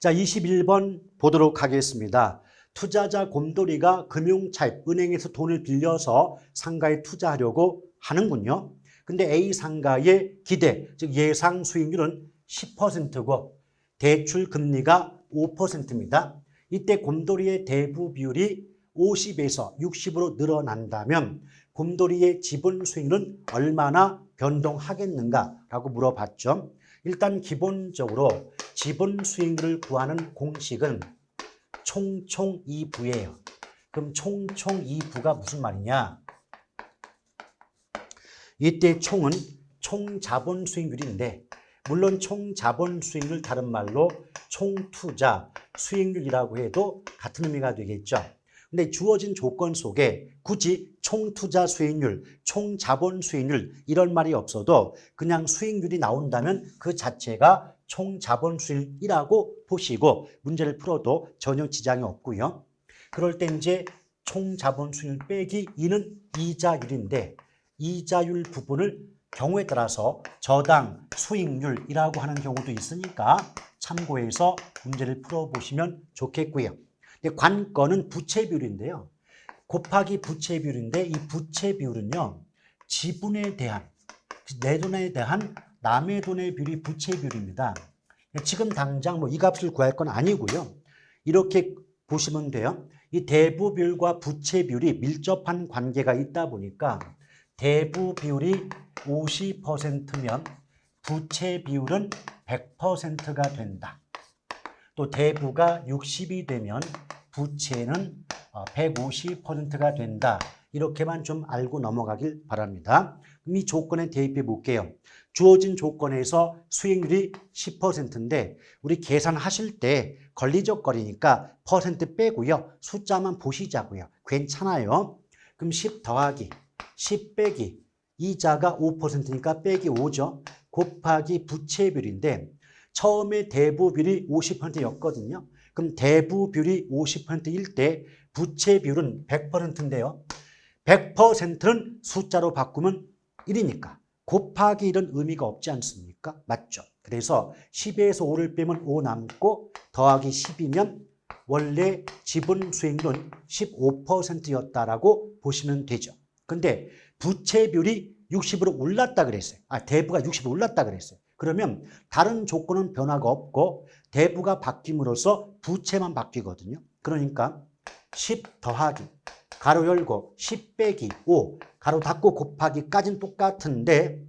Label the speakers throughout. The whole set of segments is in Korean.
Speaker 1: 자, 21번 보도록 하겠습니다. 투자자 곰돌이가 금융차입, 은행에서 돈을 빌려서 상가에 투자하려고 하는군요. 근데 A 상가의 기대, 즉 예상 수익률은 10%고 대출 금리가 5%입니다. 이때 곰돌이의 대부 비율이 50에서 60으로 늘어난다면 곰돌이의 지분 수익률은 얼마나 변동하겠는가라고 물어봤죠. 일단 기본적으로 지분 수익률을 구하는 공식은 총총 2부예요. 그럼 총총 2부가 무슨 말이냐? 이때 총은 총자본 수익률인데 물론 총자본 수익률 다른 말로 총투자 수익률이라고 해도 같은 의미가 되겠죠. 근데 주어진 조건 속에 굳이 총투자 수익률, 총자본 수익률 이런 말이 없어도 그냥 수익률이 나온다면 그 자체가 총자본 수익이라고 보시고 문제를 풀어도 전혀 지장이 없고요. 그럴 때 이제 총자본 수익률 빼기 2는 이자율인데 이자율 부분을 경우에 따라서 저당 수익률이라고 하는 경우도 있으니까 참고해서 문제를 풀어보시면 좋겠고요. 근데 관건은 부채 비율인데요. 곱하기 부채 비율인데 이 부채 비율은요. 지분에 대한, 내 돈에 대한 남의 돈의 비율이 부채 비율입니다. 지금 당장 뭐 이 값을 구할 건 아니고요. 이렇게 보시면 돼요. 이 대부 비율과 부채 비율이 밀접한 관계가 있다 보니까 대부 비율이 50%면 부채 비율은 100%가 된다. 또 대부가 60이 되면 부채는 150%가 된다. 이렇게만 좀 알고 넘어가길 바랍니다. 그럼 이 조건에 대입해 볼게요. 주어진 조건에서 수익률이 10%인데 우리 계산하실 때 걸리적거리니까 퍼센트 빼고요. 숫자만 보시자고요. 괜찮아요. 그럼 10 더하기 10 빼기 이자가 5%니까 빼기 5죠. 곱하기 부채 비율인데 처음에 대부 비율이 50%였거든요. 그럼 대부 비율이 50%일 때 부채 비율은 100%인데요. 100%는 숫자로 바꾸면 1이니까 곱하기 1은 의미가 없지 않습니까? 맞죠? 그래서 10에서 5를 빼면 5 남고 더하기 10이면 원래 지분 수익률은 15%였다라고 보시면 되죠. 근데 부채 비율이 60으로 올랐다 그랬어요. 대부가 60으로 올랐다 그랬어요. 그러면 다른 조건은 변화가 없고 대부가 바뀜으로써 부채만 바뀌거든요. 그러니까 10 더하기 가로 열고 10 빼기 5 가로 닫고 곱하기까지는 똑같은데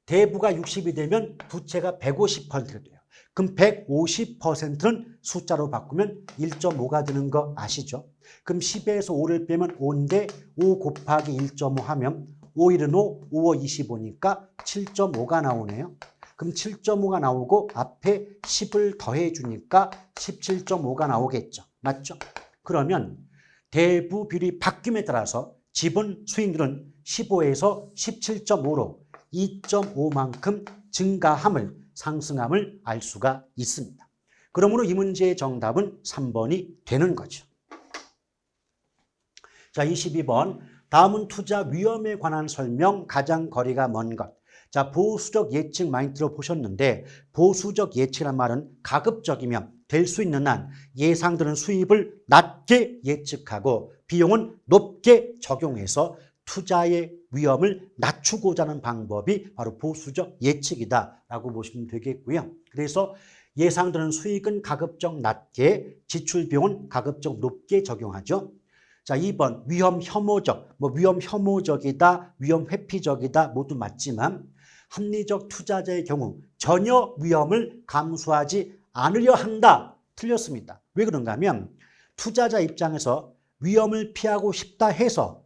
Speaker 1: 대부가 60이 되면 부채가 150%가 돼요. 그럼 150%는 숫자로 바꾸면 1.5가 되는 거 아시죠? 그럼 10에서 5를 빼면 5인데 5 곱하기 1.5 하면 5, 1은 5, 5, 25니까 7.5가 나오네요. 그럼 7.5가 나오고 앞에 10을 더해 주니까 17.5가 나오겠죠. 맞죠? 그러면 대부 비율이 바뀜에 따라서 지분 수익률은 15에서 17.5로 2.5만큼 증가함을 상승함을 알 수가 있습니다. 그러므로 이 문제의 정답은 3번이 되는 거죠. 자, 22번. 다음은 투자 위험에 관한 설명, 가장 거리가 먼 것. 자, 보수적 예측 많이 들어보셨는데 보수적 예측이란 말은 가급적이면 될 수 있는 한 예상되는 수입을 낮게 예측하고 비용은 높게 적용해서 투자의 위험을 낮추고자 하는 방법이 바로 보수적 예측이다라고 보시면 되겠고요. 그래서 예상되는 수익은 가급적 낮게, 지출 비용은 가급적 높게 적용하죠. 자, 2번 위험 혐오적, 위험 혐오적이다, 위험 회피적이다 모두 맞지만 합리적 투자자의 경우 전혀 위험을 감수하지 않으려 한다. 틀렸습니다. 왜 그런가 하면 투자자 입장에서 위험을 피하고 싶다 해서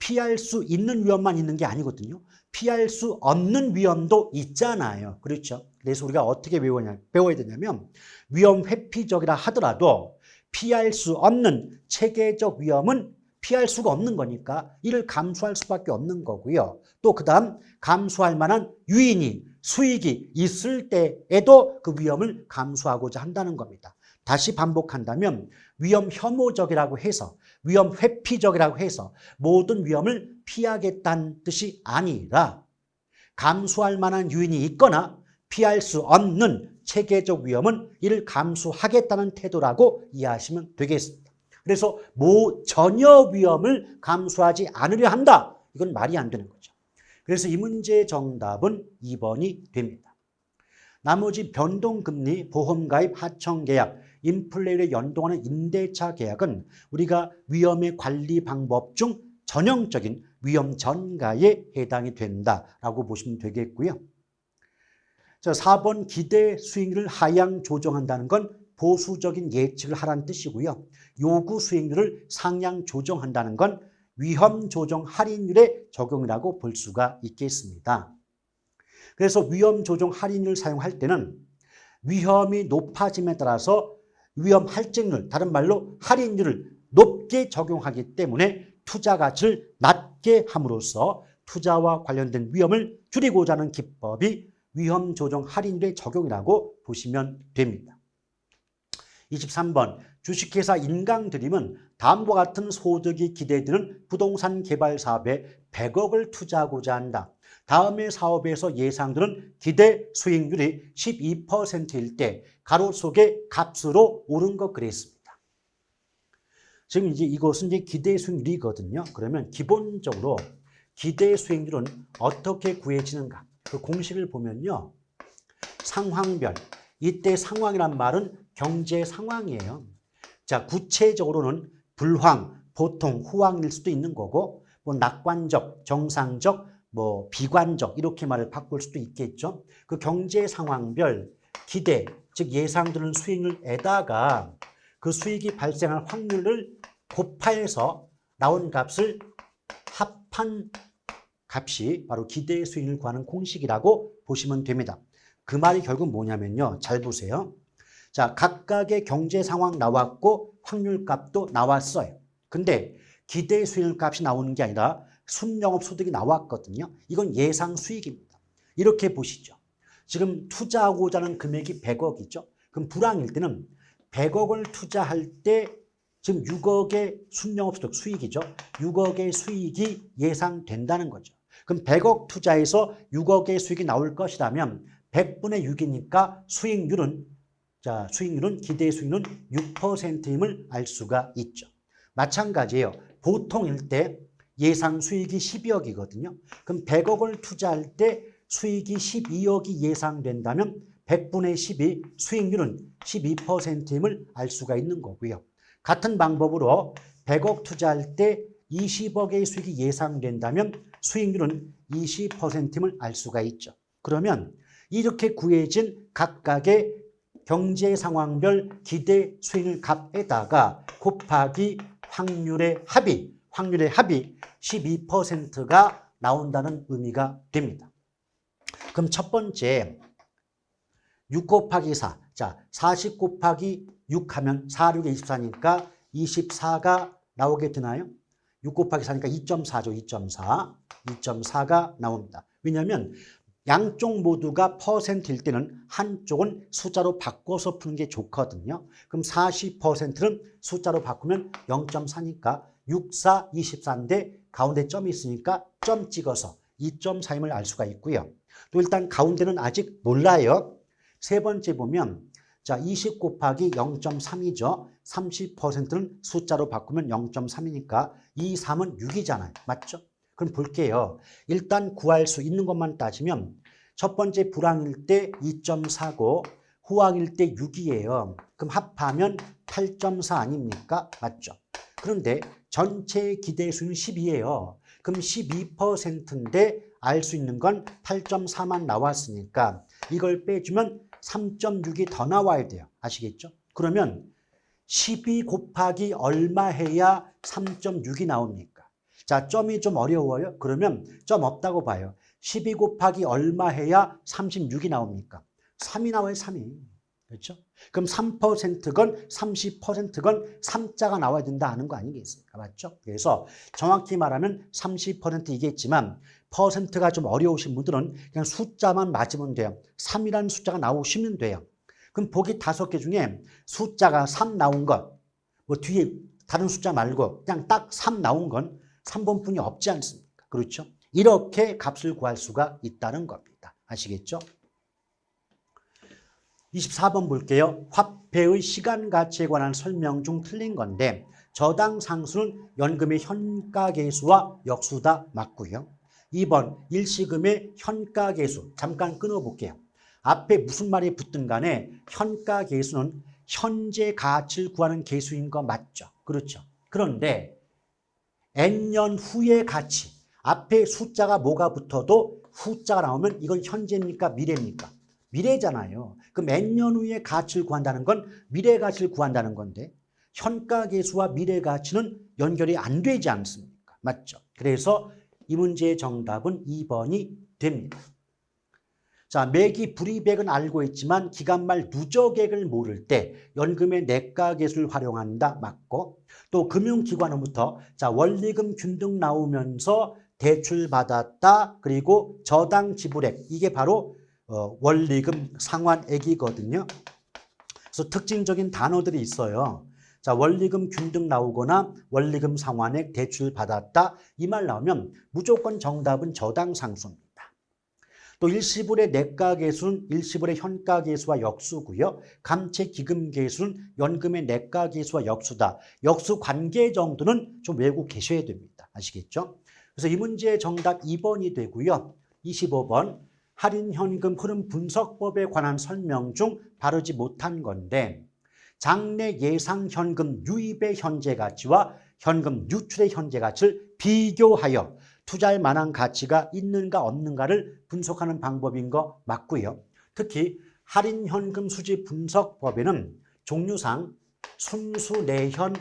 Speaker 1: 피할 수 있는 위험만 있는 게 아니거든요. 피할 수 없는 위험도 있잖아요. 그렇죠? 그래서 우리가 어떻게 배워야 되냐면 위험 회피적이라 하더라도 피할 수 없는 체계적 위험은 피할 수가 없는 거니까 이를 감수할 수밖에 없는 거고요. 또 그다음 감수할 만한 유인이 수익이 있을 때에도 그 위험을 감수하고자 한다는 겁니다. 다시 반복한다면 위험 혐오적이라고 해서 위험 회피적이라고 해서 모든 위험을 피하겠다는 뜻이 아니라 감수할 만한 유인이 있거나 피할 수 없는 체계적 위험은 이를 감수하겠다는 태도라고 이해하시면 되겠습니다. 그래서 전혀 위험을 감수하지 않으려 한다. 이건 말이 안 되는 거죠. 그래서 이 문제의 정답은 2번이 됩니다. 나머지 변동금리, 보험가입, 하청계약, 인플레이를 연동하는 임대차 계약은 우리가 위험의 관리 방법 중 전형적인 위험 전가에 해당이 된다라고 보시면 되겠고요. 자, 4번 기대 수익률을 하향 조정한다는 건 보수적인 예측을 하라는 뜻이고요. 요구 수익률을 상향 조정한다는 건 위험 조정 할인율의 적용이라고 볼 수가 있겠습니다. 그래서 위험 조정 할인율을 사용할 때는 위험이 높아짐에 따라서 위험 할증률, 다른 말로 할인율을 높게 적용하기 때문에 투자 가치를 낮게 함으로써 투자와 관련된 위험을 줄이고자 하는 기법이 위험 조정 할인율의 적용이라고 보시면 됩니다. 23번 주식회사 인강드림은 다음과 같은 소득이 기대되는 부동산 개발 사업에 100억을 투자하고자 한다. 다음의 사업에서 예상되는 기대 수익률이 12%일 때 가로 속에 값으로 오른 것 그랬습니다. 지금 이제 이것은 이제 기대 수익률이거든요. 그러면 기본적으로 기대 수익률은 어떻게 구해지는가? 그 공식을 보면요. 상황별. 이때 상황이란 말은 경제 상황이에요. 자, 구체적으로는 불황, 보통, 후황일 수도 있는 거고, 뭐 낙관적, 정상적, 뭐 비관적 이렇게 말을 바꿀 수도 있겠죠. 그 경제 상황별 기대, 즉 예상되는 수익률에다가 그 수익이 발생할 확률을 곱하여서 나온 값을 합한 값이 바로 기대 수익률을 구하는 공식이라고 보시면 됩니다. 그 말이 결국 뭐냐면요. 잘 보세요. 자, 각각의 경제 상황 나왔고 확률 값도 나왔어요. 근데 기대 수익률 값이 나오는 게 아니라 순영업 소득이 나왔거든요. 이건 예상 수익입니다. 이렇게 보시죠. 지금 투자하고자 하는 금액이 100억이죠. 그럼 불황일 때는 100억을 투자할 때 지금 6억의 순영업 소득 수익이죠. 6억의 수익이 예상된다는 거죠. 그럼 100억 투자해서 6억의 수익이 나올 것이라면 100분의 6이니까 수익률은 기대 수익률은 6%임을 알 수가 있죠. 마찬가지예요. 보통일 때 예상 수익이 12억이거든요. 그럼 100억을 투자할 때 수익이 12억이 예상된다면 100분의 10이 수익률은 12%임을 알 수가 있는 거고요. 같은 방법으로 100억 투자할 때 20억의 수익이 예상된다면 수익률은 20%임을 알 수가 있죠. 그러면 이렇게 구해진 각각의 경제 상황별 기대 수익률 값에다가 곱하기 확률의 합이 12%가 나온다는 의미가 됩니다. 그럼 첫 번째 6 곱하기 4. 자, 40 곱하기 6 하면 4, 6에 24니까 24가 나오게 되나요? 6 곱하기 4니까 2.4죠. 2.4. 2.4가 나옵니다. 왜냐하면 양쪽 모두가 퍼센트일 때는 한쪽은 숫자로 바꿔서 푸는 게 좋거든요. 그럼 40%는 숫자로 바꾸면 0.4니까 6, 4, 24인데 가운데 점이 있으니까 점 찍어서 2.4임을 알 수가 있고요. 또 일단 가운데는 아직 몰라요. 세 번째 보면 자, 20 곱하기 0.3이죠. 30%는 숫자로 바꾸면 0.3이니까 이 3은 6이잖아요. 맞죠? 그럼 볼게요. 일단 구할 수 있는 것만 따지면 첫 번째 불황일 때 2.4고 후황일 때 6이에요. 그럼 합하면 8.4 아닙니까? 맞죠? 그런데 전체 기대 수는 12예요. 그럼 12%인데 알 수 있는 건 8.4만 나왔으니까 이걸 빼주면 3.6이 더 나와야 돼요. 아시겠죠? 그러면 12 곱하기 얼마 해야 3.6이 나옵니까? 자, 점이 좀 어려워요. 그러면 점 없다고 봐요. 12 곱하기 얼마 해야 36이 나옵니까? 3이 나와요, 3이. 그렇죠? 그럼 3%건 30%건 3자가 나와야 된다 하는 거 아니겠습니까? 맞죠? 그래서 정확히 말하면 30%이겠지만 퍼센트가 좀 어려우신 분들은 그냥 숫자만 맞으면 돼요. 3이라는 숫자가 나오시면 돼요. 그럼 보기 5개 중에 숫자가 3 나온 것, 뭐 뒤에 다른 숫자 말고 그냥 딱 3 나온 건 3번뿐이 없지 않습니까? 그렇죠? 이렇게 값을 구할 수가 있다는 겁니다. 아시겠죠? 24번 볼게요. 화폐의 시간 가치에 관한 설명 중 틀린 건데 저당 상수는 연금의 현가계수와 역수다 맞고요. 2번 일시금의 현가계수 잠깐 끊어볼게요. 앞에 무슨 말이 붙든 간에 현가계수는 현재 가치를 구하는 계수인 거 맞죠? 그렇죠. 그런데 N년 후의 가치 앞에 숫자가 뭐가 붙어도 후자가 나오면 이건 현재입니까? 미래입니까? 미래잖아요. 그럼 N년 후의 가치를 구한다는 건 미래 가치를 구한다는 건데 현가계수와 미래 가치는 연결이 안 되지 않습니까? 맞죠? 그래서 이 문제의 정답은 2번이 됩니다. 자, 매기 불이백은 알고 있지만 기간말 누적액을 모를 때 연금의 내가계수를 활용한다 맞고 또 금융기관으로부터 자 원리금 균등 나오면서 대출받았다 그리고 저당 지불액 이게 바로 원리금 상환액이거든요. 그래서 특징적인 단어들이 있어요. 자 원리금 균등 나오거나 원리금 상환액 대출받았다 이 말 나오면 무조건 정답은 저당 상수입니다. 또 일시불의 내가계수는 일시불의 현가계수와 역수고요. 감채기금계수는 연금의 내가계수와 역수다. 역수 관계 정도는 좀 외우고 계셔야 됩니다. 아시겠죠? 그래서 이 문제의 정답 2번이 되고요. 25번 할인현금 흐름 분석법에 관한 설명 중 바르지 못한 건데 장래 예상현금 유입의 현재 가치와 현금 유출의 현재 가치를 비교하여 투자할 만한 가치가 있는가 없는가를 분석하는 방법인 거 맞고요. 특히 할인현금 수지 분석법에는 종류상 순수내현,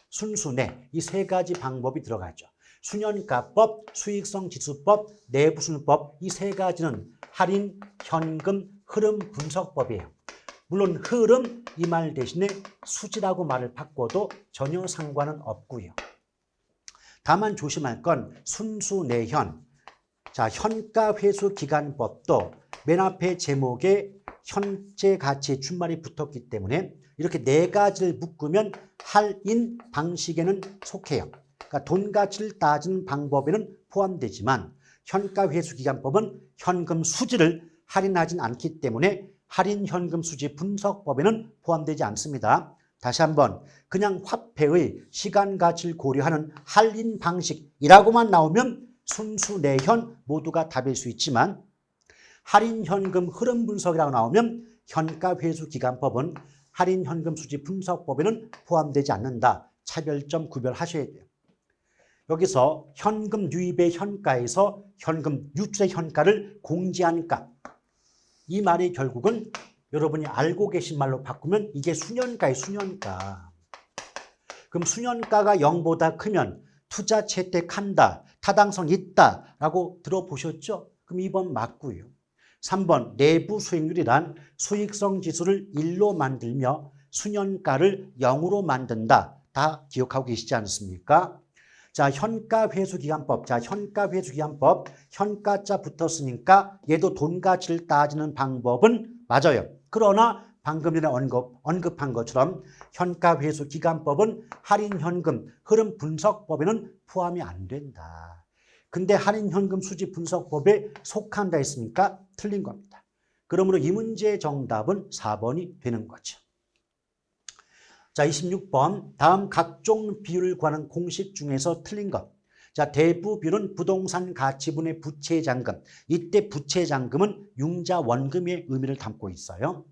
Speaker 1: 순수내 이 세 가지 방법이 들어가죠. 수년가법, 수익성지수법, 내부순법 이 세 가지는 할인현금 흐름 분석법이에요. 물론 흐름 이 말 대신에 수지라고 말을 바꿔도 전혀 상관은 없고요. 다만 조심할 건 순수내현, 자 현가회수기간법도 맨 앞에 제목에 현재 가치의 준말이 붙었기 때문에 이렇게 네 가지를 묶으면 할인 방식에는 속해요. 그러니까 돈 가치를 따지는 방법에는 포함되지만 현가회수기간법은 현금 수지를 할인하진 않기 때문에 할인현금 수지 분석법에는 포함되지 않습니다. 다시 한번 그냥 화폐의 시간 가치를 고려하는 할인 방식이라고만 나오면 순수내현 모두가 답일 수 있지만 할인현금 흐름 분석이라고 나오면 현가회수기간법은 할인현금 수지 분석법에는 포함되지 않는다. 차별점 구별하셔야 돼요. 여기서 현금 유입의 현가에서 현금 유출의 현가를 공제한 값. 이 말이 결국은 여러분이 알고 계신 말로 바꾸면 이게 수년가예요. 수년가. 그럼 수년가가 0보다 크면 투자 채택한다. 타당성 있다라고 들어보셨죠? 그럼 2번 맞고요. 3번 내부 수익률이란 수익성 지수를 1로 만들며 수년가를 0으로 만든다. 다 기억하고 계시지 않습니까? 자, 현가회수기간법. 자, 현가회수기간법. 현가자 붙었으니까 얘도 돈 가치를 따지는 방법은 맞아요. 그러나 방금 전에 언급한 것처럼 현가회수기간법은 할인현금 흐름 분석법에는 포함이 안 된다. 근데 할인현금 수지 분석법에 속한다 했으니까 틀린 겁니다. 그러므로 이 문제의 정답은 4번이 되는 거죠. 자, 26번 다음 각종 비율을 구하는 공식 중에서 틀린 것. 자, 대부 비율은 부동산 가치분의 부채잔금. 이때 부채잔금은 융자 원금의 의미를 담고 있어요.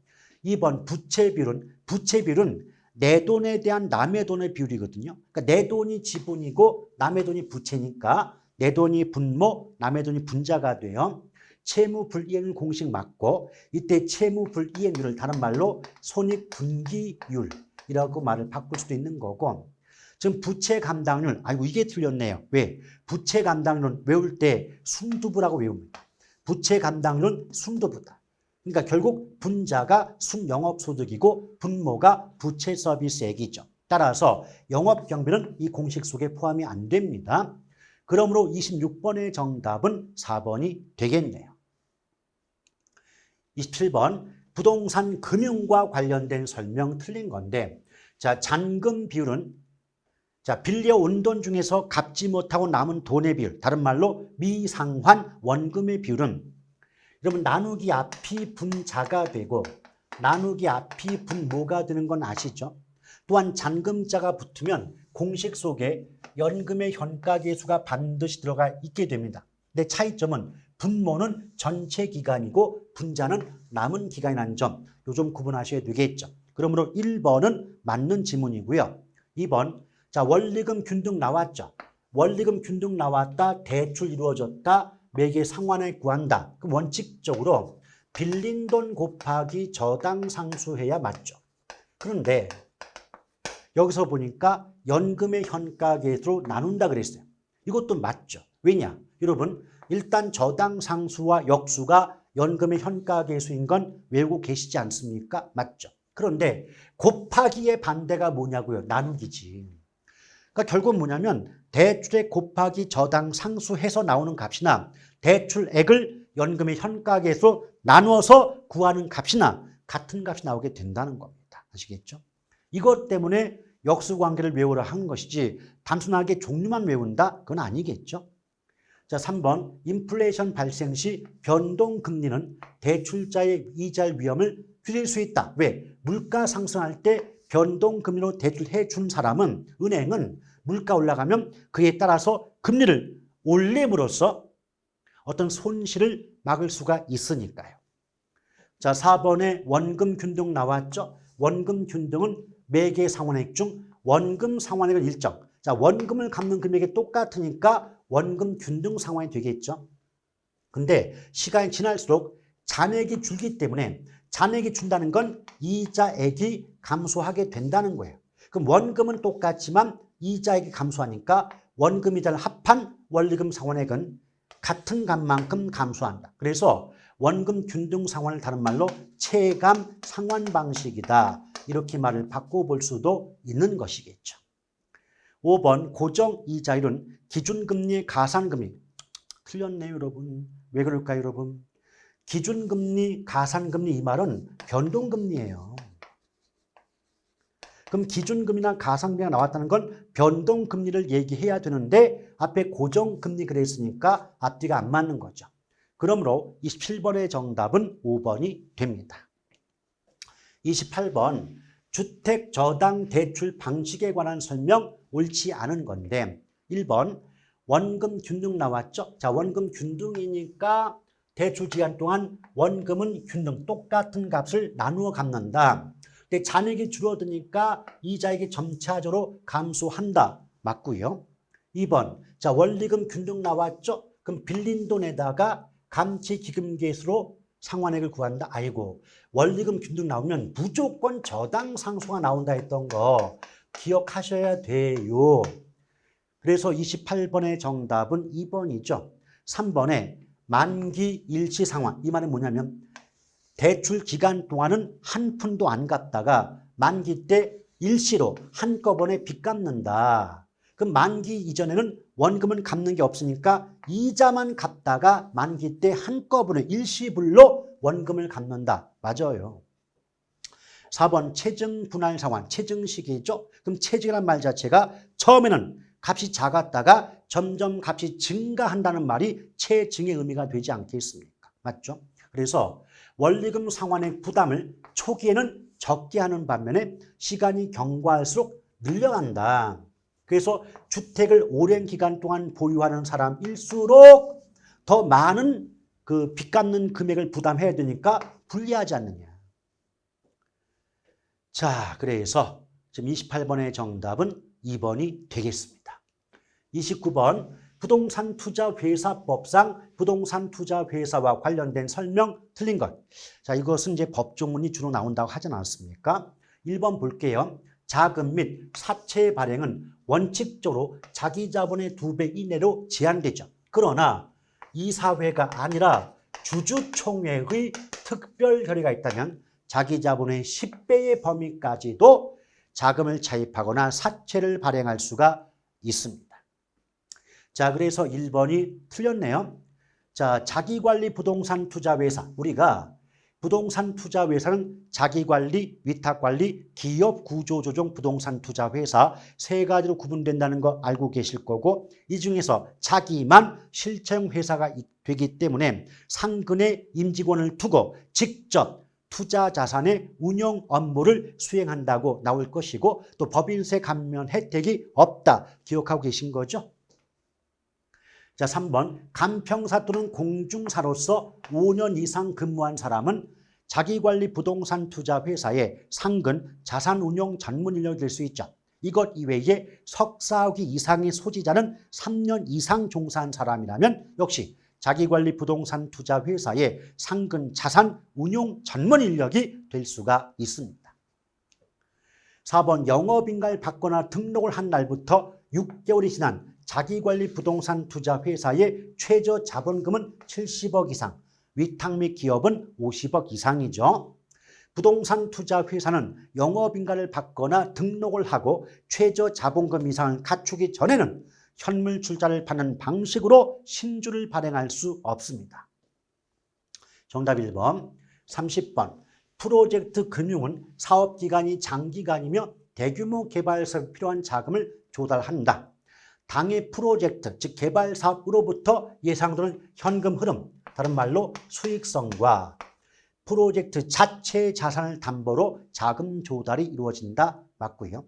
Speaker 1: 2번 부채 비율은 내 돈에 대한 남의 돈의 비율이거든요. 그러니까 내 돈이 지분이고 남의 돈이 부채니까 내 돈이 분모, 남의 돈이 분자가 돼요. 채무불이행 공식 맞고 이때 채무불이행률을 다른 말로 손익분기율이라고 말을 바꿀 수도 있는 거고 지금 부채 감당률, 아이고 이게 틀렸네요. 왜? 부채 감당률은 외울 때 순두부라고 외웁니다. 부채 감당률은 순두부다. 그러니까 결국 분자가 순영업소득이고 분모가 부채 서비스액이죠. 따라서 영업경비는 이 공식 속에 포함이 안 됩니다. 그러므로 26번의 정답은 4번이 되겠네요. 27번 부동산 금융과 관련된 설명 틀린 건데 자 잔금 비율은 자 빌려온 돈 중에서 갚지 못하고 남은 돈의 비율 다른 말로 미상환 원금의 비율은 여러분 나누기 앞이 분자가 되고 나누기 앞이 분모가 되는 건 아시죠? 또한 잔금자가 붙으면 공식 속에 연금의 현가계수가 반드시 들어가 있게 됩니다. 근데 차이점은 분모는 전체 기간이고 분자는 남은 기간이라는 점, 요 좀 구분하셔야 되겠죠. 그러므로 1번은 맞는 지문이고요. 2번, 자 원리금 균등 나왔죠. 원리금 균등 나왔다, 대출 이루어졌다, 매개 상환을 구한다. 그럼 원칙적으로 빌린 돈 곱하기 저당 상수해야 맞죠. 그런데 여기서 보니까 연금의 현가계수로 나눈다 그랬어요. 이것도 맞죠. 왜냐? 여러분 일단 저당 상수와 역수가 연금의 현가계수인 건 외우고 계시지 않습니까? 맞죠. 그런데 곱하기의 반대가 뭐냐고요? 나누기지. 그러니까 결국 뭐냐면 대출의 곱하기 저당 상수해서 나오는 값이나 대출액을 연금의 현가계수로 나누어서 구하는 값이나 같은 값이 나오게 된다는 겁니다. 아시겠죠? 이것 때문에 역수관계를 외우라 한 것이지 단순하게 종류만 외운다? 그건 아니겠죠. 자, 3번 인플레이션 발생 시 변동금리는 대출자의 이자의 위험을 줄일 수 있다. 왜? 물가 상승할 때 변동금리로 대출해 준 사람은 은행은 물가 올라가면 그에 따라서 금리를 올림으로써 어떤 손실을 막을 수가 있으니까요. 자, 4번에 원금 균등 나왔죠. 원금 균등은 매개 상환액 중 원금 상환액을 일정. 자, 원금을 갚는 금액이 똑같으니까 원금 균등 상환이 되겠죠. 근데 시간이 지날수록 잔액이 줄기 때문에 잔액이 준다는 건 이자액이 감소하게 된다는 거예요. 그럼 원금은 똑같지만 이자액이 감소하니까 원금 이자를 합한 원리금 상환액은 같은 값만큼 감소한다. 그래서 원금 균등 상환을 다른 말로 체감 상환 방식이다. 이렇게 말을 바꿔볼 수도 있는 것이겠죠. 5번 고정이자율은 기준금리, 가산금리. 틀렸네요, 여러분. 왜 그럴까요, 여러분? 기준금리, 가산금리 이 말은 변동금리예요. 그럼 기준금리나 가산금리가 나왔다는 건 변동금리를 얘기해야 되는데 앞에 고정금리 그랬으니까 앞뒤가 안 맞는 거죠. 그러므로 27번의 정답은 5번이 됩니다. 28번 주택 저당 대출 방식에 관한 설명 옳지 않은 건데 1번 원금 균등 나왔죠. 자, 원금 균등이니까 대출 기간 동안 원금은 균등 똑같은 값을 나누어 갚는다. 근데 잔액이 줄어드니까 이자액이 점차적으로 감소한다. 맞고요. 2번 자 원리금 균등 나왔죠. 그럼 빌린 돈에다가 감치기금계수로 상환액을 구한다. 아이고 원리금 균등 나오면 무조건 저당 상수가 나온다 했던 거 기억하셔야 돼요. 그래서 28번의 정답은 2번이죠. 3번에 만기 일시 상환. 이 말은 뭐냐면 대출 기간 동안은 한 푼도 안 갚다가 만기 때 일시로 한꺼번에 빚 갚는다. 그럼 만기 이전에는 원금은 갚는 게 없으니까 이자만 갚다가 만기 때 한꺼번에 일시불로 원금을 갚는다. 맞아요. 4번 체증 분할 상환. 체증식이죠. 그럼 체증이란 말 자체가 처음에는 값이 작았다가 점점 값이 증가한다는 말이 체증의 의미가 되지 않겠습니까? 맞죠? 그래서 원리금 상환의 부담을 초기에는 적게 하는 반면에 시간이 경과할수록 늘려간다. 그래서 주택을 오랜 기간 동안 보유하는 사람일수록 더 많은 그 빚 갚는 금액을 부담해야 되니까 불리하지 않느냐. 자, 그래서 지금 28번의 정답은 2번이 되겠습니다. 29번 부동산 투자 회사법상 부동산 투자 회사와 관련된 설명 틀린 것. 자, 이것은 이제 법조문이 주로 나온다고 하지 않았습니까? 1번 볼게요. 자금 및 사채 발행은 원칙적으로 자기 자본의 2배 이내로 제한되죠. 그러나 이사회가 아니라 주주총회의 특별 결의가 있다면 자기 자본의 10배의 범위까지도 자금을 차입하거나 사채를 발행할 수가 있습니다. 자, 그래서 1번이 틀렸네요. 자, 자기관리 부동산 투자회사. 우리가 부동산 투자회사는 자기관리, 위탁관리, 기업구조조정 부동산 투자회사 세 가지로 구분된다는 거 알고 계실 거고 이 중에서 자기만 실체형 회사가 되기 때문에 상근의 임직원을 두고 직접 투자 자산의 운용 업무를 수행한다고 나올 것이고 또 법인세 감면 혜택이 없다. 기억하고 계신 거죠? 자, 3번 간평사 또는 공중사로서 5년 이상 근무한 사람은 자기관리 부동산 투자 회사의 상근 자산운용 전문 인력이 될 수 있죠. 이것 이외에 석사학위 이상의 소지자는 3년 이상 종사한 사람이라면 역시 자기관리 부동산 투자 회사의 상근 자산 운용 전문 인력이 될 수가 있습니다. 4번 영업인가를 받거나 등록을 한 날부터 6개월이 지난 자기관리 부동산 투자 회사의 최저 자본금은 70억 이상, 위탁 및 기업은 50억 이상이죠. 부동산 투자 회사는 영업인가를 받거나 등록을 하고 최저 자본금 이상을 갖추기 전에는 현물 출자를 받는 방식으로 신주를 발행할 수 없습니다. 정답 1번. 30번. 프로젝트 금융은 사업기간이 장기간이며 대규모 개발 사업에 필요한 자금을 조달한다. 당해 프로젝트, 즉 개발 사업으로부터 예상되는 현금 흐름, 다른 말로 수익성과 프로젝트 자체의 자산을 담보로 자금 조달이 이루어진다. 맞고요.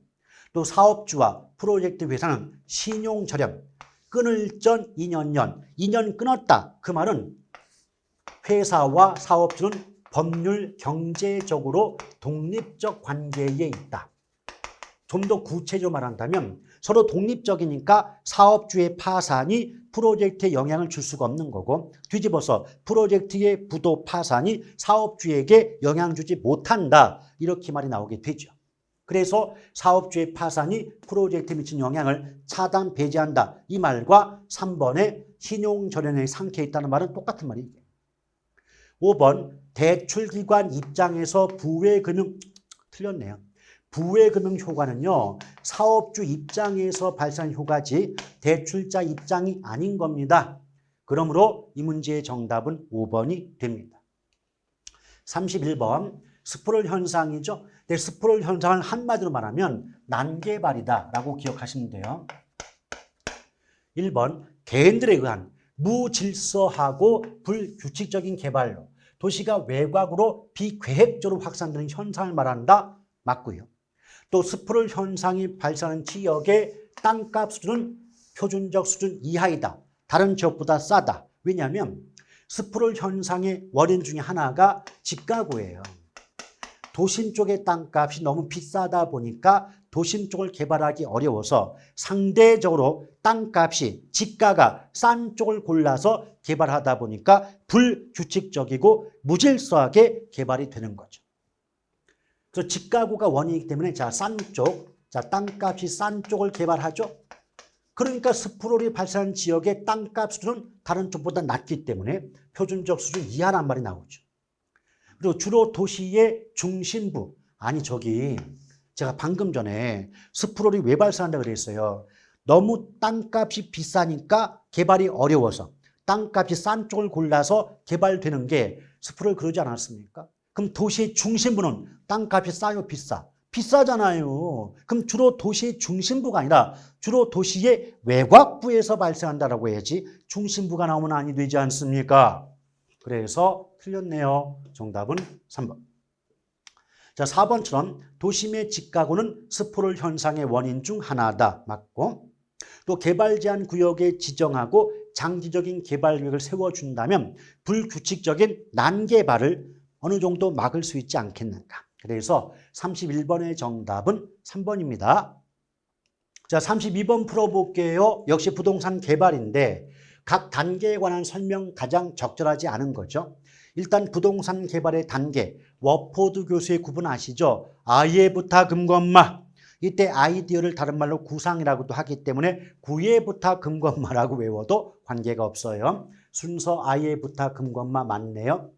Speaker 1: 또 사업주와 프로젝트 회사는 신용 저렴, 끊을 전 2년 끊었다. 그 말은 회사와 사업주는 법률 경제적으로 독립적 관계에 있다. 좀 더 구체적으로 말한다면 서로 독립적이니까 사업주의 파산이 프로젝트에 영향을 줄 수가 없는 거고 뒤집어서 프로젝트의 부도 파산이 사업주에게 영향 주지 못한다. 이렇게 말이 나오게 되죠. 그래서 사업주의 파산이 프로젝트에 미친 영향을 차단 배제한다. 이 말과 3번의 신용절연에 상쾌해 있다는 말은 똑같은 말이에요. 5번 대출기관 입장에서 부외금융 틀렸네요. 부외금융 효과는요. 사업주 입장에서 발생한 효과지 대출자 입장이 아닌 겁니다. 그러므로 이 문제의 정답은 5번이 됩니다. 31번 스프롤 현상이죠. 네, 스프롤 현상을 한마디로 말하면 난개발이다라고 기억하시면 돼요. 1번 개인들에 의한 무질서하고 불규칙적인 개발로 도시가 외곽으로 비계획적으로 확산되는 현상을 말한다. 맞고요. 또 스프롤 현상이 발생하는 지역의 땅값 수준은 표준적 수준 이하이다. 다른 지역보다 싸다. 왜냐하면 스프롤 현상의 원인 중에 하나가 집가구예요. 도심 쪽의 땅값이 너무 비싸다 보니까 도심 쪽을 개발하기 어려워서 상대적으로 땅값이 집가가 싼 쪽을 골라서 개발하다 보니까 불규칙적이고 무질서하게 개발이 되는 거죠. 그래서 집가구가 원인이기 때문에 싼 쪽, 땅값이 싼 쪽을 개발하죠. 그러니까 스프롤이 발생한 지역의 땅값 수준은 다른 쪽보다 낮기 때문에 표준적 수준 이하란 말이 나오죠. 그리고 주로 도시의 중심부, 제가 방금 전에 스프롤이 왜 발생한다고 그랬어요. 너무 땅값이 비싸니까 개발이 어려워서 땅값이 싼 쪽을 골라서 개발되는 게 스프롤 그러지 않았습니까? 그럼 도시의 중심부는 땅값이 싸요, 비싸? 비싸잖아요. 그럼 주로 도시의 중심부가 아니라 주로 도시의 외곽부에서 발생한다라고 해야지 중심부가 나오면 아니 되지 않습니까? 그래서 틀렸네요. 정답은 3번. 자, 4번처럼 도심의 집가구는 스프롤 현상의 원인 중 하나다. 맞고 또 개발 제한 구역에 지정하고 장기적인 개발 계획을 세워준다면 불규칙적인 난개발을 어느 정도 막을 수 있지 않겠는가. 그래서 31번의 정답은 3번입니다. 자, 32번 풀어볼게요. 역시 부동산 개발인데 각 단계에 관한 설명 가장 적절하지 않은 거죠. 일단 부동산 개발의 단계, 워포드 교수의 구분 아시죠? 아예부타 금건마. 이때 아이디어를 다른 말로 구상이라고도 하기 때문에 구예부타 금건마라고 외워도 관계가 없어요. 순서 아예부타 금건마 맞네요.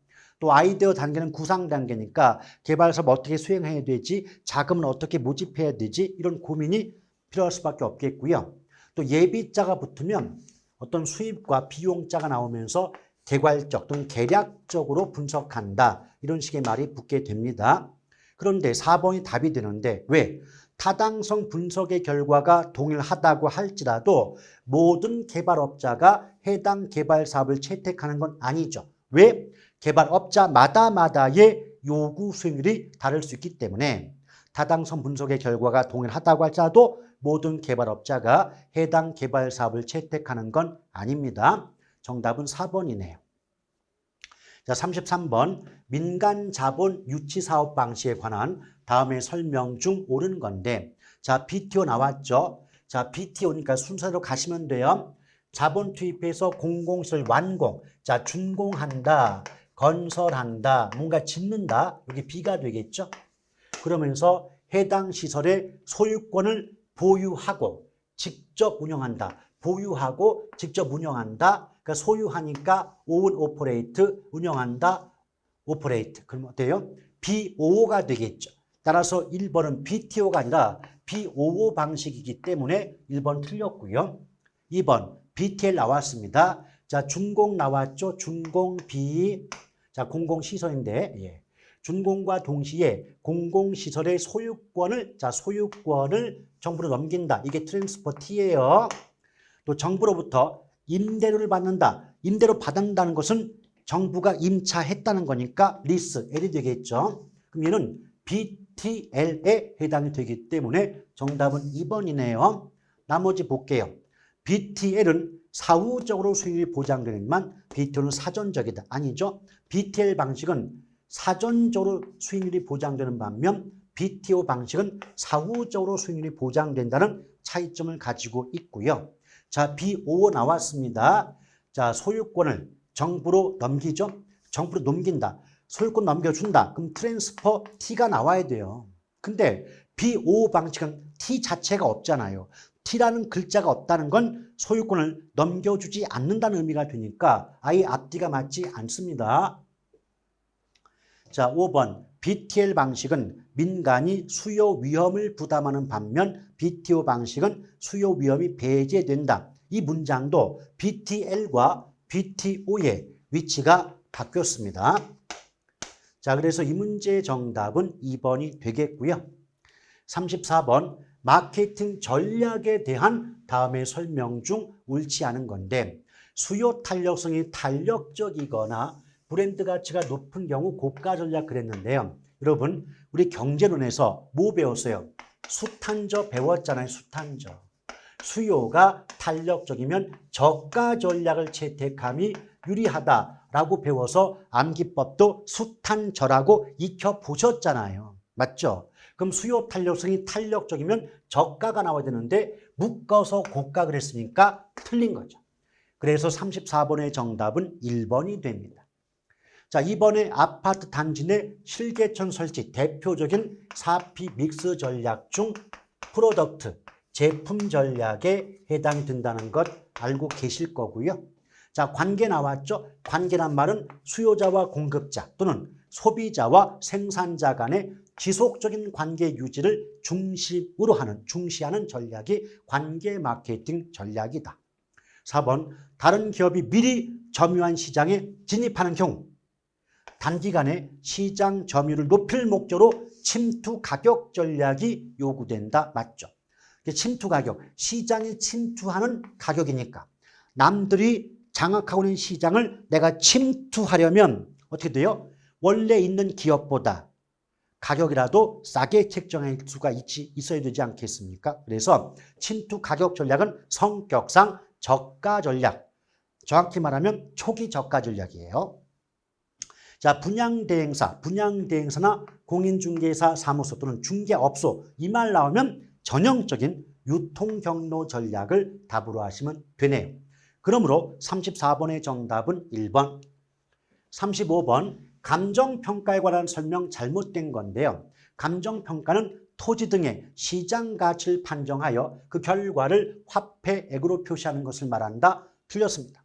Speaker 1: 또 아이디어 단계는 구상 단계니까 개발 사업 어떻게 수행해야 되지? 자금은 어떻게 모집해야 되지? 이런 고민이 필요할 수밖에 없겠고요. 또 예비자가 붙으면 어떤 수입과 비용자가 나오면서 개괄적 또는 계략적으로 분석한다. 이런 식의 말이 붙게 됩니다. 그런데 4번이 답이 되는데 왜? 타당성 분석의 결과가 동일하다고 할지라도 모든 개발업자가 해당 개발 사업을 채택하는 건 아니죠. 왜? 개발업자마다의 요구 수익률이 다를 수 있기 때문에 타당성 분석의 결과가 동일하다고 할지라도 모든 개발업자가 해당 개발 사업을 채택하는 건 아닙니다. 정답은 4번이네요. 자, 33번 민간 자본 유치 사업 방식에 관한 다음의 설명 중 옳은 건데 자, BTO 나왔죠. 자, BTO니까 순서대로 가시면 돼요. 자본 투입해서 공공시설 완공. 자, 준공한다. 건설한다. 뭔가 짓는다. 여기 B가 되겠죠. 그러면서 해당 시설의 소유권을 보유하고 직접 운영한다. 보유하고 직접 운영한다. 그러니까 소유하니까 own operate, 운영한다. operate. 그럼 어때요? BOO가 되겠죠. 따라서 1번은 BTO가 아니라 BOO 방식이기 때문에 1번 틀렸고요. 2번 BTL 나왔습니다. 자, 준공 나왔죠. 준공 B. 자, 공공시설인데 예. 준공과 동시에 공공시설의 소유권을 정부로 넘긴다. 이게 트랜스퍼 T예요. 또 정부로부터 임대료를 받는다. 임대료 받는다는 것은 정부가 임차했다는 거니까 리스, L이 되겠죠. 그럼 얘는 BTL에 해당이 되기 때문에 정답은 2번이네요. 나머지 볼게요. BTL은 사후적으로 수익률이 보장되지만 BTO는 사전적이다. 아니죠. BTL 방식은 사전적으로 수익률이 보장되는 반면 BTO 방식은 사후적으로 수익률이 보장된다는 차이점을 가지고 있고요. 자, BO 나왔습니다. 자, 소유권을 정부로 넘기죠. 정부로 넘긴다. 소유권 넘겨준다. 그럼 트랜스퍼 T가 나와야 돼요. 근데 BO 방식은 T 자체가 없잖아요. T라는 글자가 없다는 건 소유권을 넘겨주지 않는다는 의미가 되니까 아예 앞뒤가 맞지 않습니다. 자, 5번 BTL 방식은 민간이 수요 위험을 부담하는 반면 BTO 방식은 수요 위험이 배제된다. 이 문장도 BTL과 BTO의 위치가 바뀌었습니다. 자, 그래서 이 문제의 정답은 2번이 되겠고요. 34번 마케팅 전략에 대한 다음의 설명 중 옳지 않은 건데 수요 탄력성이 탄력적이거나 브랜드 가치가 높은 경우 고가 전략 그랬는데요. 여러분 우리 경제론에서 뭐 배웠어요? 수탄저 배웠잖아요. 수탄저. 수요가 탄력적이면 저가 전략을 채택함이 유리하다라고 배워서 암기법도 수탄저라고 익혀보셨잖아요. 맞죠? 그럼 수요 탄력성이 탄력적이면 저가가 나와야 되는데 묶어서 고가 그랬으니까 틀린 거죠. 그래서 34번의 정답은 1번이 됩니다. 자, 이번에 아파트 단지 내 실개천 설치 대표적인 4P 믹스 전략 중 프로덕트, 제품 전략에 해당이 된다는 것 알고 계실 거고요. 자, 관계 나왔죠? 관계란 말은 수요자와 공급자 또는 소비자와 생산자 간의 지속적인 관계 유지를 중시하는 전략이 관계 마케팅 전략이다. 4번 다른 기업이 미리 점유한 시장에 진입하는 경우 단기간에 시장 점유율을 높일 목적으로 침투 가격 전략이 요구된다. 맞죠? 침투 가격, 시장에 침투하는 가격이니까 남들이 장악하고 있는 시장을 내가 침투하려면 어떻게 돼요? 원래 있는 기업보다 가격이라도 싸게 책정할 수가 있어야 되지 않겠습니까? 그래서 침투 가격 전략은 성격상 저가 전략, 정확히 말하면 초기 저가 전략이에요. 자, 분양대행사나 공인중개사 사무소 또는 중개업소 이 말 나오면 전형적인 유통경로 전략을 답으로 하시면 되네요. 그러므로 34번의 정답은 1번. 35번 감정평가에 관한 설명 잘못된 건데요. 감정평가는 토지 등의 시장 가치를 판정하여 그 결과를 화폐액으로 표시하는 것을 말한다. 틀렸습니다.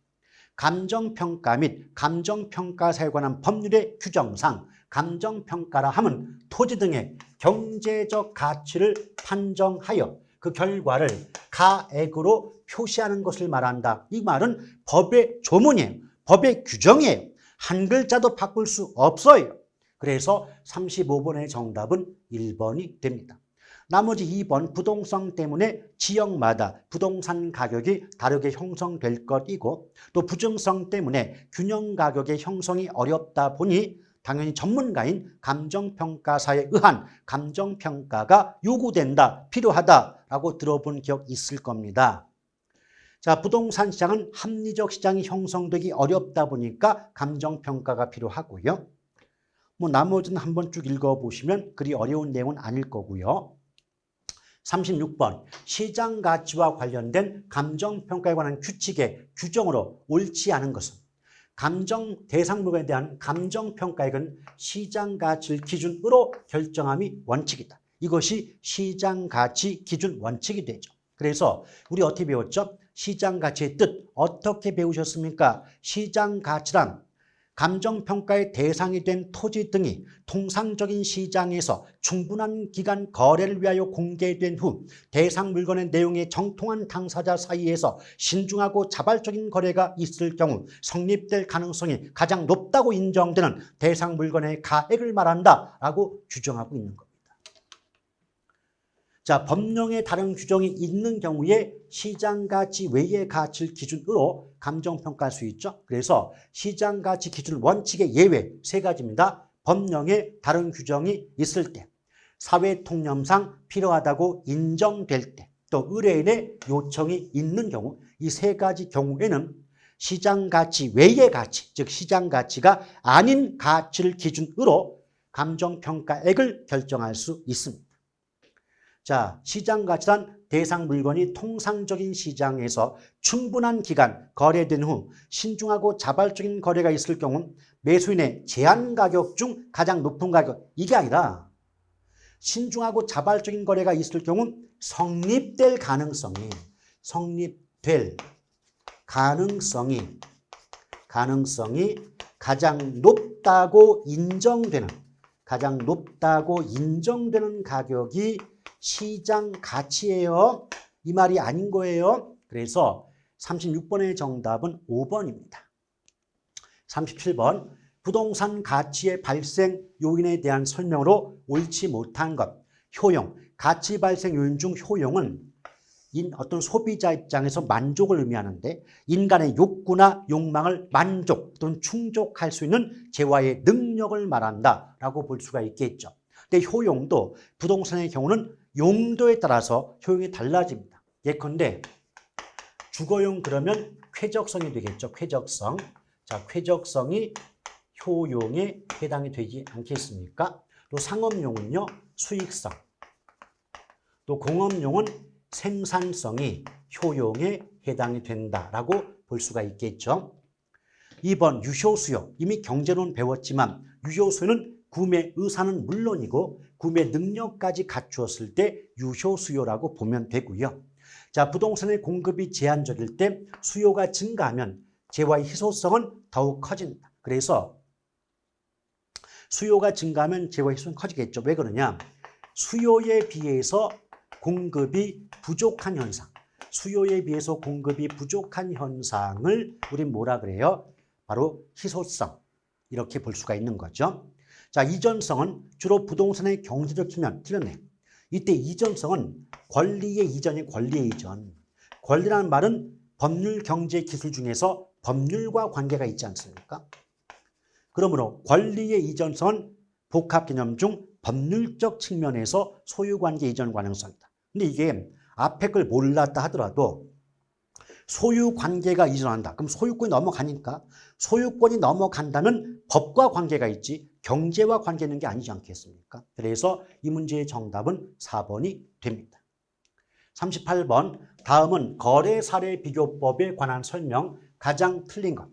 Speaker 1: 감정평가 및 감정평가사에 관한 법률의 규정상 감정평가라 함은 토지 등의 경제적 가치를 판정하여 그 결과를 가액으로 표시하는 것을 말한다. 이 말은 법의 조문이에요. 법의 규정이에요. 한 글자도 바꿀 수 없어요. 그래서 35번의 정답은 1번이 됩니다. 나머지 2번 부동성 때문에 지역마다 부동산 가격이 다르게 형성될 것이고 또 부증성 때문에 균형 가격의 형성이 어렵다 보니 당연히 전문가인 감정평가사에 의한 감정평가가 요구된다, 필요하다라고 들어본 기억 있을 겁니다. 자, 부동산 시장은 합리적 시장이 형성되기 어렵다 보니까 감정평가가 필요하고요. 뭐 나머지는 한번 쭉 읽어보시면 그리 어려운 내용은 아닐 거고요. 36번 시장 가치와 관련된 감정평가에 관한 규칙의 규정으로 옳지 않은 것은 감정 대상 물건에 대한 감정평가액은 시장 가치를 기준으로 결정함이 원칙이다. 이것이 시장 가치 기준 원칙이 되죠. 그래서 우리 어떻게 배웠죠? 시장 가치의 뜻 어떻게 배우셨습니까? 시장 가치란 감정평가의 대상이 된 토지 등이 통상적인 시장에서 충분한 기간 거래를 위하여 공개된 후 대상 물건의 내용에 정통한 당사자 사이에서 신중하고 자발적인 거래가 있을 경우 성립될 가능성이 가장 높다고 인정되는 대상 물건의 가액을 말한다라고 규정하고 있는 겁니다. 자, 법령에 다른 규정이 있는 경우에 시장가치 외의 가치를 기준으로 감정평가할 수 있죠. 그래서 시장가치 기준 원칙의 예외 세 가지입니다. 법령에 다른 규정이 있을 때, 사회통념상 필요하다고 인정될 때, 또 의뢰인의 요청이 있는 경우, 이 세 가지 경우에는 시장가치 외의 가치, 즉 시장가치가 아닌 가치를 기준으로 감정평가액을 결정할 수 있습니다. 자, 시장 가치란 대상 물건이 통상적인 시장에서 충분한 기간 거래된 후 신중하고 자발적인 거래가 있을 경우 매수인의 제한 가격 중 가장 높은 가격, 이게 아니라 신중하고 자발적인 거래가 있을 경우 성립될 가능성이 가장 높다고 인정되는 가격이 시장 가치예요. 이 말이 아닌 거예요. 그래서 36번의 정답은 5번입니다. 37번 부동산 가치의 발생 요인에 대한 설명으로 옳지 못한 것. 효용, 가치 발생 요인 중 효용은 어떤 소비자 입장에서 만족을 의미하는데 인간의 욕구나 욕망을 만족 또는 충족할 수 있는 재화의 능력을 말한다라고 볼 수가 있겠죠. 근데 효용도 부동산의 경우는 용도에 따라서 효용이 달라집니다. 예컨대 주거용 그러면 쾌적성이 되겠죠. 쾌적성. 자, 쾌적성이 효용에 해당이 되지 않겠습니까? 또 상업용은요, 수익성. 또 공업용은 생산성이 효용에 해당이 된다라고 볼 수가 있겠죠. 2번 유효수요. 이미 경제론 배웠지만 유효수요는 구매 의사는 물론이고 구매 능력까지 갖추었을 때 유효수요라고 보면 되고요. 자, 부동산의 공급이 제한적일 때 수요가 증가하면 재화의 희소성은 더욱 커진다. 그래서 수요가 증가하면 재화의 희소성이 커지겠죠. 왜 그러냐? 수요에 비해서 공급이 부족한 현상. 수요에 비해서 공급이 부족한 현상을 우린 뭐라 그래요? 바로 희소성. 이렇게 볼 수가 있는 거죠. 자, 이전성은 주로 부동산의 경제적 측면, 틀렸네. 이때 이전성은 권리의 이전이 권리의 이전. 권리라는 말은 법률, 경제, 기술 중에서 법률과 관계가 있지 않습니까? 그러므로 권리의 이전성은 복합 개념 중 법률적 측면에서 소유관계 이전 가능성이다. 근데 이게 앞에 걸 몰랐다 하더라도 소유관계가 이전한다. 그럼 소유권이 넘어가니까 소유권이 넘어간다면 법과 관계가 있지 경제와 관계 있는 게 아니지 않겠습니까? 그래서 이 문제의 정답은 4번이 됩니다. 38번 다음은 거래 사례 비교법에 관한 설명 가장 틀린 것.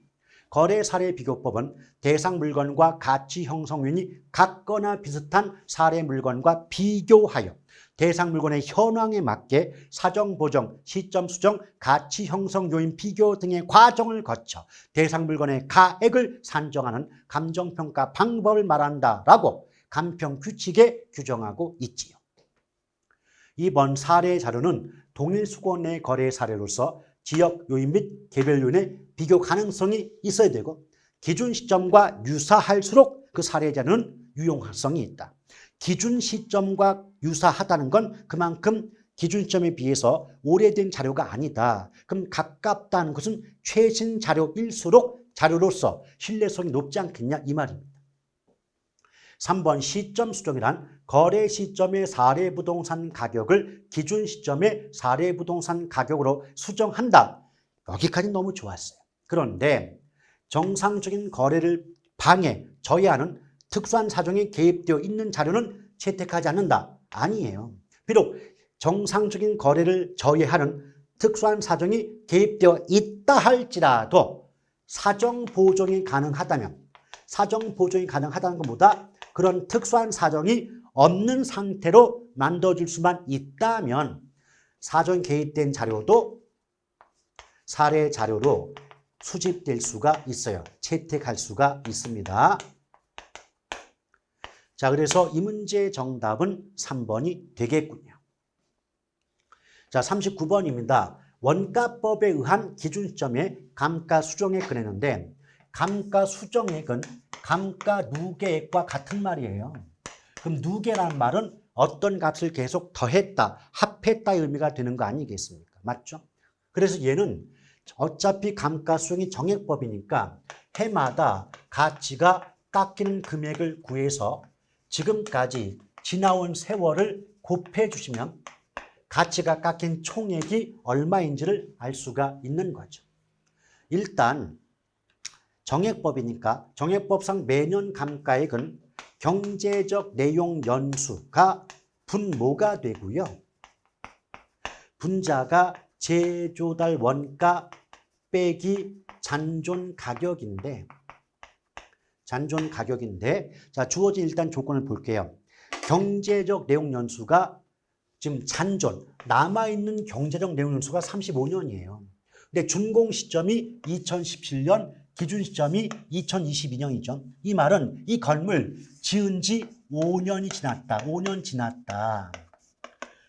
Speaker 1: 거래 사례 비교법은 대상 물건과 가치 형성 요인이 같거나 비슷한 사례 물건과 비교하여 대상 물건의 현황에 맞게 사정 보정, 시점 수정, 가치 형성 요인 비교 등의 과정을 거쳐 대상 물건의 가액을 산정하는 감정평가 방법을 말한다라고 감평 규칙에 규정하고 있지요. 이번 사례 자료는 동일 수거 내 거래 사례로서 지역 요인 및 개별 요인의 비교 가능성이 있어야 되고 기준 시점과 유사할수록 그 사례 자료는 유용성이 있다. 기준 시점과 유사하다는 건 그만큼 기준 시점에 비해서 오래된 자료가 아니다. 그럼 가깝다는 것은 최신 자료일수록 자료로서 신뢰성이 높지 않겠냐 이 말입니다. 3번 시점 수정이란 거래 시점의 사례부동산 가격을 기준 시점의 사례부동산 가격으로 수정한다. 여기까지 너무 좋았어요. 그런데 정상적인 거래를 방해, 저해하는 특수한 사정이 개입되어 있는 자료는 채택하지 않는다. 아니에요. 비록 정상적인 거래를 저해하는 특수한 사정이 개입되어 있다 할지라도 사정 보존이 가능하다면, 사정 보존이 가능하다는 것보다 그런 특수한 사정이 없는 상태로 만들어질 수만 있다면 사정 개입된 자료도 사례 자료로 수집될 수가 있어요. 채택할 수가 있습니다. 자, 그래서 이 문제의 정답은 3번이 되겠군요. 자, 39번입니다. 원가법에 의한 기준시점의 감가수정액 그랬는데 감가수정액은 감가누계액과 같은 말이에요. 그럼 누계라는 말은 어떤 값을 계속 더했다, 합했다의 의미가 되는 거 아니겠습니까? 맞죠? 그래서 얘는 어차피 감가수정이 정액법이니까 해마다 가치가 깎이는 금액을 구해서 지금까지 지나온 세월을 곱해 주시면 가치가 깎인 총액이 얼마인지를 알 수가 있는 거죠. 일단 정액법이니까 정액법상 매년 감가액은 경제적 내용 연수가 분모가 되고요. 분자가 제조달 원가 빼기 잔존 가격인데 자, 주어진 일단 조건을 볼게요. 경제적 내용 연수가 지금 잔존, 남아있는 경제적 내용 연수가 35년이에요. 근데 준공 시점이 2017년, 기준 시점이 2022년이죠. 이 말은 이 건물 지은 지 5년이 지났다. 5년 지났다.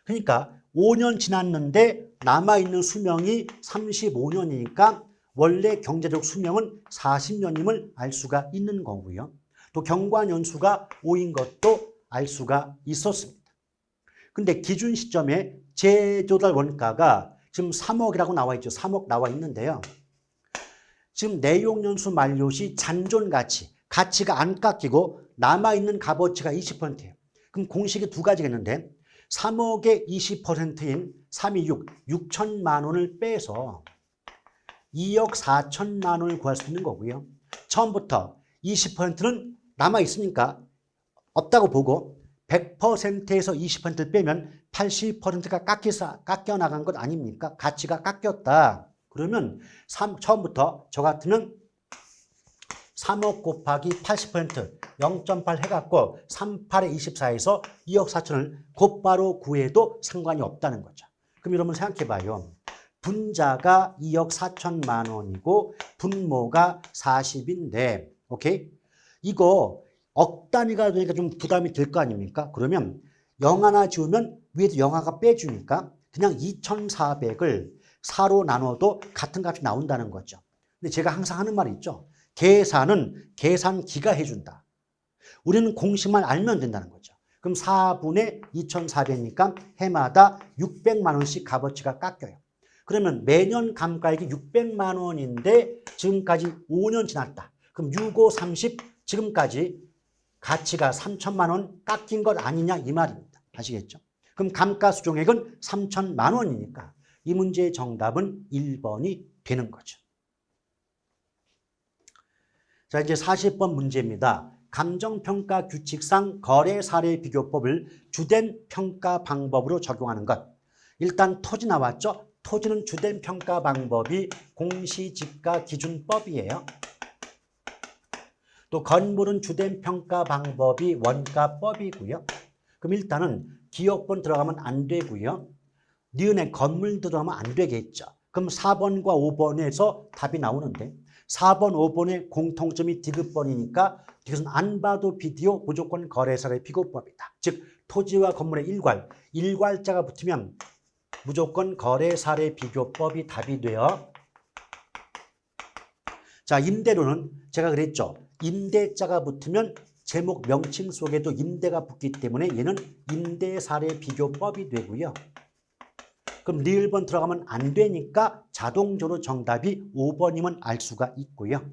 Speaker 1: 그러니까 5년 지났는데 남아있는 수명이 35년이니까 원래 경제적 수명은 40년임을 알 수가 있는 거고요. 또 경관 연수가 5인 것도 알 수가 있었습니다. 근데 기준 시점에 제조달 원가가 지금 3억이라고 나와 있죠. 3억 나와 있는데요. 지금 내용 연수 만료 시 잔존 가치가 안 깎이고 남아있는 값어치가 20%예요. 그럼 공식이 두 가지가 있는데 3억의 20%인 326, 6천만 원을 빼서 2억 4천만 원을 구할 수 있는 거고요. 처음부터 20%는 남아있으니까 없다고 보고 100%에서 20%를 빼면 80%가 깎여 나간 것 아닙니까? 가치가 깎였다. 그러면 처음부터 저 같으면 3억 곱하기 80% 0.8 해갖고 38에 24에서 2억 4천을 곧바로 구해도 상관이 없다는 거죠. 그럼 여러분 생각해봐요. 분자가 2억 4천만 원이고 분모가 40인데 오케이? 이거 억 단위가 되니까 좀 부담이 될 거 아닙니까? 그러면 0 하나 지우면 위에도 0 하나가 빼주니까 그냥 2,400을 4로 나눠도 같은 값이 나온다는 거죠. 근데 제가 항상 하는 말이 있죠. 계산은 계산기가 해준다. 우리는 공식만 알면 된다는 거죠. 그럼 4분의 2,400이니까 해마다 600만 원씩 값어치가 깎여요. 그러면 매년 감가액이 600만 원인데 지금까지 5년 지났다. 그럼 6, 5, 30 지금까지 가치가 3천만 원 깎인 것 아니냐 이 말입니다. 아시겠죠? 그럼 감가수정액은 3천만 원이니까 이 문제의 정답은 1번이 되는 거죠. 자, 이제 40번 문제입니다. 감정평가 규칙상 거래사례비교법을 주된 평가 방법으로 적용하는 것. 일단 토지 나왔죠? 토지는 주된 평가 방법이 공시지가기준법이에요. 또 건물은 주된 평가 방법이 원가법이고요. 그럼 일단은 기업번 들어가면 안 되고요. 니은에 건물 들어가면 안 되겠죠. 그럼 4번과 5번에서 답이 나오는데 4번, 5번의 공통점이 디귿번이니까 이것은 안 봐도 비디오 무조건 거래사례 비교법이다. 즉 토지와 건물의 일괄자가 붙으면 무조건 거래사례 비교법이 답이 돼요. 자, 임대료는 제가 그랬죠. 임대자가 붙으면 제목 명칭 속에도 임대가 붙기 때문에 얘는 임대사례 비교법이 되고요. 그럼 리을번 들어가면 안 되니까 자동적으로 정답이 5번임은 알 수가 있고요.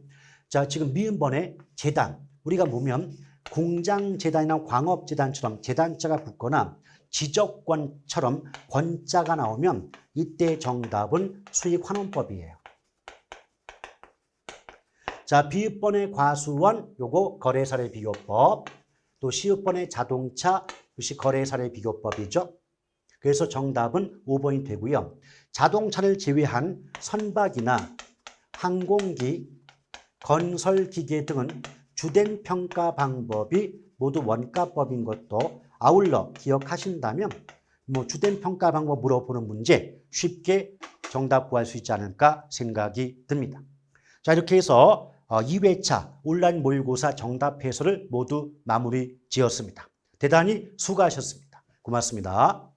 Speaker 1: 자, 지금 미음번에 재단 우리가 보면 공장재단이나 광업재단처럼 재단자가 붙거나 지적권처럼 권자가 나오면 이때 정답은 수익환원법이에요. 자, 비읍번의 과수원, 요거 거래사례 비교법. 또 시읍번의 자동차, 역시 거래사례 비교법이죠. 그래서 정답은 5번이 되고요. 자동차를 제외한 선박이나 항공기, 건설기계 등은 주된 평가 방법이 모두 원가법인 것도 아울러 기억하신다면 주된 평가 방법 물어보는 문제 쉽게 정답 구할 수 있지 않을까 생각이 듭니다. 자, 이렇게 해서 2회차 온라인 모의고사 정답 해설을 모두 마무리 지었습니다. 대단히 수고하셨습니다. 고맙습니다.